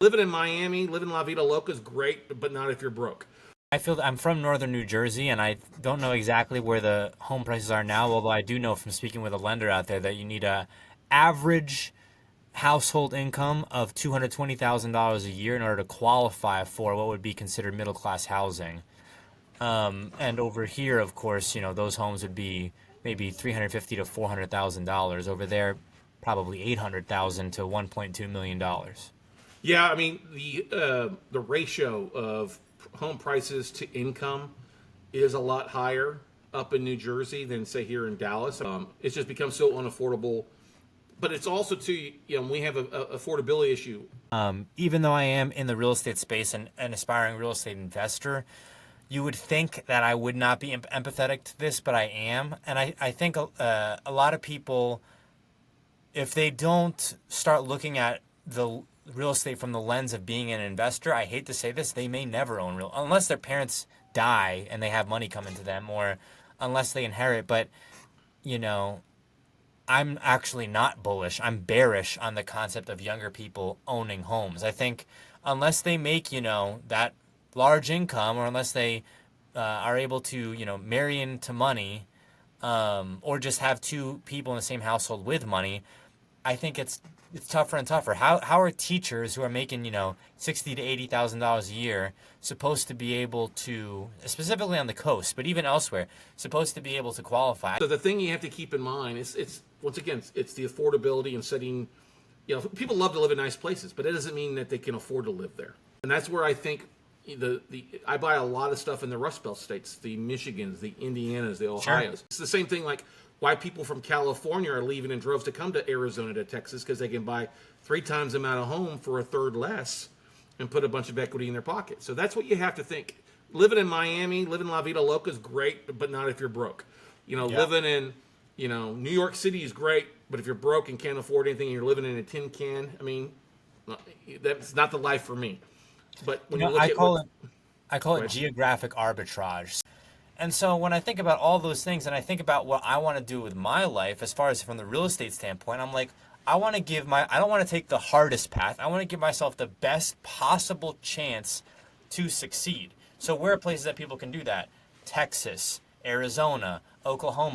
Living in Miami, living La Vida Loca is great, but not if you're broke. I feel that I'm from northern New Jersey, and I don't know exactly where the home prices are now, although I do know from speaking with a lender out there that you need a average household income of $220,000 a year in order to qualify for what would be considered middle class housing. And over here, of course, those homes would be maybe 350 to $400,000. Over there, probably 800,000 to $1.2 million. Yeah, I mean the ratio of home prices to income is a lot higher up in New Jersey than say here in Dallas. It's just become so unaffordable. But it's also too, we have a affordability issue. Even though I am in the real estate space and an aspiring real estate investor, you would think that I would not be empathetic to this, but I am. And I think a lot of people, if they don't start looking at the real estate from the lens of being an investor, I hate to say this, they may never own real, unless their parents die and they have money coming to them, or unless they inherit. But, you know, I'm actually not bullish. I'm bearish on the concept of younger people owning homes. I think unless they make, that large income, or unless they are able to, marry into money, or just have two people in the same household with money, I think it's tougher and tougher. How are teachers who are making, 60 to $80,000 a year supposed to be able to, specifically on the coast, but even elsewhere, supposed to be able to qualify? So the thing you have to keep in mind is it's once again it's the affordability and setting. People love to live in nice places, but it doesn't mean that they can afford to live there. And that's where I think the I buy a lot of stuff in the Rust Belt states, the Michigans, the Indianas, the Ohio's. Sure. It's the same thing like why people from California are leaving in droves to come to Arizona, to Texas, because they can buy 3 times the amount of home for a third less and put a bunch of equity in their pocket. So that's what you have to think. Living in Miami, living La Vida Loca is great, but not if you're broke. Yeah. Living in, New York City is great, but if you're broke and can't afford anything and you're living in a tin can, I mean, that's not the life for me. But when you look at I call it geographic arbitrage. And so when I think about all those things and I think about what I want to do with my life, as far as from the real estate standpoint, I'm like, I don't want to take the hardest path. I want to give myself the best possible chance to succeed. So where are places that people can do that? Texas, Arizona, Oklahoma.